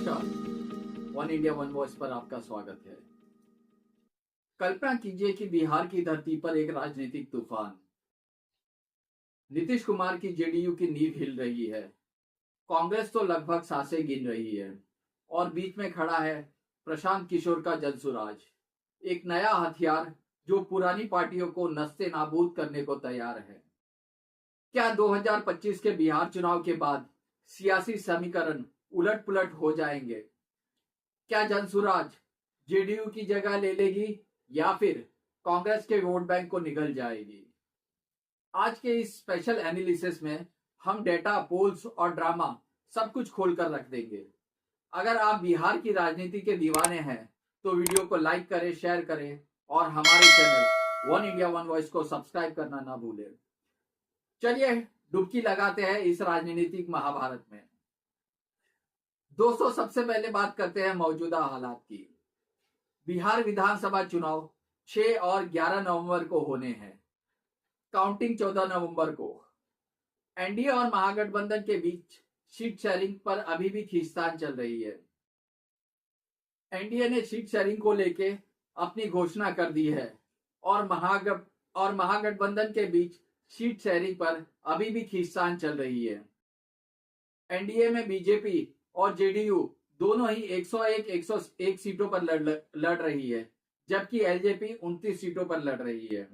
नमस्कार। One India one voice पर आपका स्वागत है। कल्पना कीजिए कि बिहार की धरती पर एक राजनीतिक तूफान, नीतीश कुमार की जेडीयू की नींव हिल रही है। कांग्रेस तो लगभग सांसें गिन रही है और बीच में खड़ा है प्रशांत किशोर का जनसुराज, एक नया हथियार जो पुरानी पार्टियों को नस्ते नाबूद करने को तैयार है। क्या 2025 के बिहार चुनाव के बाद सियासी समीकरण उलट पुलट हो जाएंगे? क्या जनसुराज जेडीयू की जगह ले लेगी या फिर कांग्रेस के वोट बैंक को निगल जाएगी? आज के इस स्पेशल एनालिसिस में हम डेटा, पोल्स और ड्रामा सब कुछ खोलकर रख देंगे। अगर आप बिहार की राजनीति के दीवाने हैं तो वीडियो को लाइक करें, शेयर करें और हमारे channel one India one voice को सब्सक्राइब करना ना भूलें। चलिए डुबकी लगाते हैं इस राजनीतिक महाभारत में। दोस्तों, सबसे पहले बात करते हैं मौजूदा हालात की। बिहार विधानसभा चुनाव 6 और 11 नवंबर को होने हैं। काउंटिंग 14 नवंबर को। एनडीए और महागठबंधन के बीच सीट शेयरिंग पर अभी भी खींचतान चल रही है। एनडीए ने सीट शेयरिंग को लेके अपनी घोषणा कर दी है और महागठबंधन के बीच सीट शेयरिंग पर अभी भी खींचतान चल रही है। एनडीए में बीजेपी और जेडीयू दोनों ही 101 सीटों पर लड़ रही है, जबकि एलजेपी 29 सीटों पर लड़ रही है।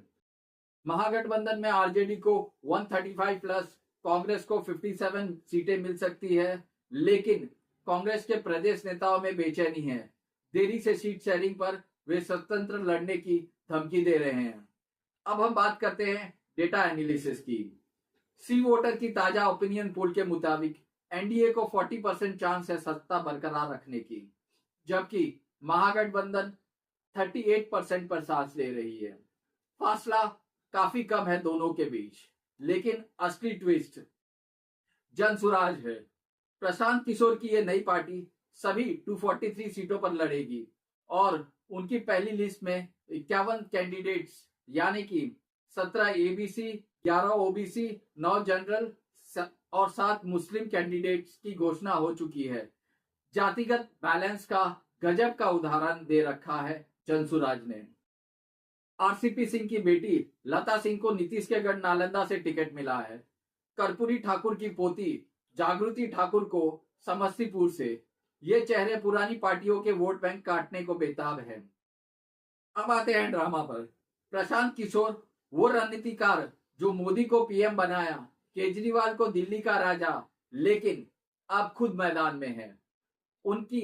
महागठबंधन में आरजेडी को 135 प्लस कांग्रेस को 57 सीटें मिल सकती है, लेकिन कांग्रेस के प्रदेश नेताओं में बेचैनी है। देरी से सीट शेयरिंग पर वे स्वतंत्र लड़ने की धमकी दे रहे हैं। अब हम बात करते हैं डेटा एनालिसिस की। सी वोटर की ताजा ओपिनियन पोल के मुताबिक एनडीए को 40% चांस है सत्ता बरकरार रखने की, जबकि महागठबंधन 38% पर सांस ले रही है। फासला काफी कम है दोनों के बीच, लेकिन असली ट्विस्ट जनसुराज है। प्रशांत किशोर की यह नई पार्टी सभी 243 सीटों पर लड़ेगी और उनकी पहली लिस्ट में 51 कैंडिडेट्स यानी कि 17 एबीसी, 11 ओबीसी, 9 जनरल और 7 मुस्लिम कैंडिडेट्स की घोषणा हो चुकी है। जातिगत बैलेंस का गजब का उदाहरण दे रखा है जनसुराज ने। आरसीपी सिंह की बेटी लता सिंह को नीतीश के गढ़ नालंदा से टिकट मिला है। कर्पूरी ठाकुर की पोती जागृति ठाकुर को समस्तीपुर से। ये चेहरे पुरानी पार्टियों के वोट बैंक काटने को बेताब है। अब आते हैं ड्रामा पर। प्रशांत किशोर वो रणनीतिकार जो मोदी को पीएम बनाया, केजरीवाल को दिल्ली का राजा, लेकिन अब खुद मैदान में है। उनकी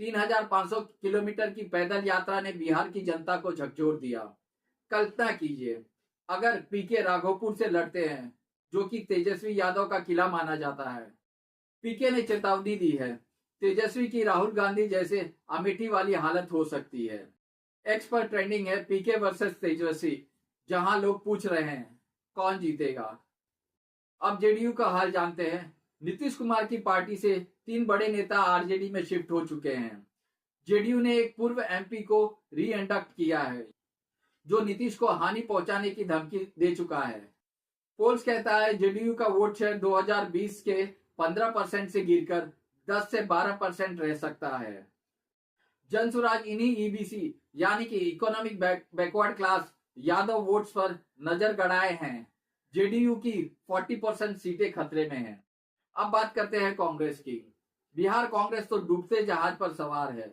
3500 किलोमीटर की पैदल यात्रा ने बिहार की जनता को झकझोर दिया। कल्पना कीजिए अगर पीके राघोपुर से लड़ते हैं, जो कि तेजस्वी यादव का किला माना जाता है। पीके ने चेतावनी दी है, तेजस्वी की राहुल गांधी जैसे अमेठी वाली हालत हो सकती है। एक्स पर ट्रेंडिंग है पीके वर्सेस तेजस्वी, जहां लोग पूछ रहे हैं कौन जीतेगा। अब जेडीयू का हाल जानते हैं। नीतीश कुमार की पार्टी से 3 बड़े नेता आरजेडी में शिफ्ट हो चुके हैं। जेडीयू ने एक पूर्व एमपी को री इंडक्ट किया है, जो नीतीश को हानि पहुंचाने की धमकी दे चुका है। पोल्स कहता है जेडीयू का वोट शेयर 2020 के 15% से गिरकर 10 से 12% रह सकता है। जनसुराज इन्हीं ईबीसी यानी कि economic backward class Yadav votes पर नजर गड़ाए हैं। जेडीयू की 40% सीटें खतरे में हैं। अब बात करते हैं कांग्रेस की। बिहार कांग्रेस तो डूबते जहाज पर सवार है।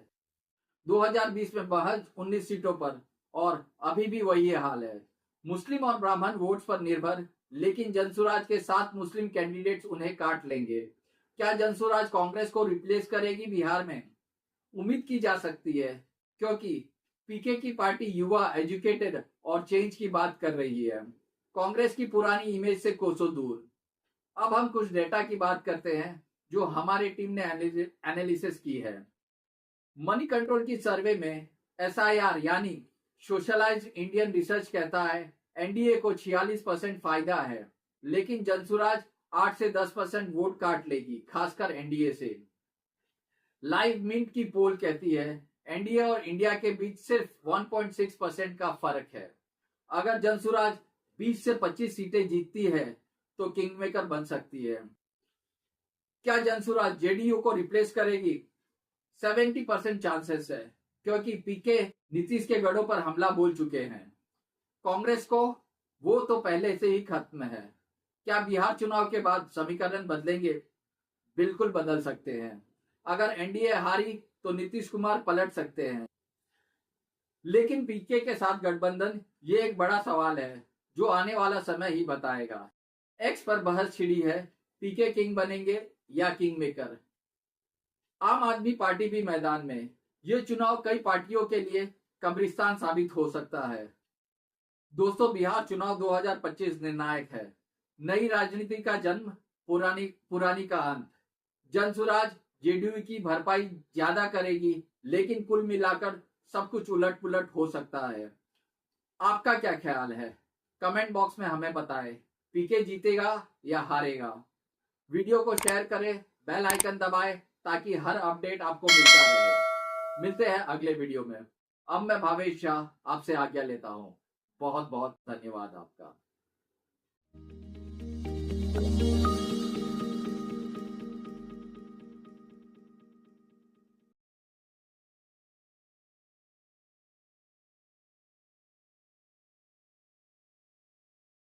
2020 में महज 19 सीटों पर और अभी भी वही हाल है। मुस्लिम और ब्राह्मण वोट्स पर निर्भर, लेकिन जनसुराज के 7 मुस्लिम कैंडिडेट्स उन्हें काट लेंगे। क्या जनसुराज कांग्रेस को रिप्लेस करेगी बिहार में? उम्मीद की जा सकती है, क्योंकि पीके की पार्टी युवा, एजुकेटेड और चेंज की बात कर रही है। कांग्रेस की पुरानी इमेज से कोसों दूर। अब हम कुछ डेटा की बात करते हैं जो हमारी टीम ने एनालिसिस की है। मनी कंट्रोल की सर्वे में एसआईआर यानी सोशलाइज्ड इंडियन रिसर्च कहता है एनडीए को 46% फायदा है, लेकिन जनसुराज 8 से 10% वोट काट लेगी, खासकर एनडीए से। लाइव मिंट की पोल कहती है एनडीए और इंडिया के बीच सिर्फ 1.6% का फर्क है। अगर जनसुराज 20 से 25 सीटें जीतती है तो किंगमेकर बन सकती है। क्या जनसुराज जेडीयू को रिप्लेस करेगी? 70% चांसेस है, क्योंकि पीके नीतीश के गढ़ों पर हमला बोल चुके हैं। कांग्रेस को वो तो पहले से ही खत्म है। क्या बिहार चुनाव के बाद समीकरण बदलेंगे? बिल्कुल बदल सकते हैं। अगर एनडीए हारी तो नीतीश कुमार पलट सकते हैं, लेकिन पीके के साथ गठबंधन ये एक बड़ा सवाल है जो आने वाला समय ही बताएगा। एक्स पर बहस छिड़ी है, पीके किंग बनेंगे या किंग मेकर। आम आदमी पार्टी भी मैदान में। ये चुनाव कई पार्टियों के लिए कब्रिस्तान साबित हो सकता है। दोस्तों, बिहार चुनाव 2025 निर्णायक है। नई राजनीति का जन्म, पुरानी का अंत। जनसुराज जेडीयू की भरपाई ज्यादा करेगी, लेकिन कुल मिलाकर सब कुछ उलट पुलट हो सकता है। आपका क्या ख्याल है? कमेंट बॉक्स में हमें बताएं। पीके जीतेगा या हारेगा? वीडियो को शेयर करें, बेल आइकन दबाएं ताकि हर अपडेट आपको मिलता रहे। मिलते हैं अगले वीडियो में। अब मैं भावेश शाह आपसे आज्ञा लेता हूं। बहुत बहुत धन्यवाद आपका।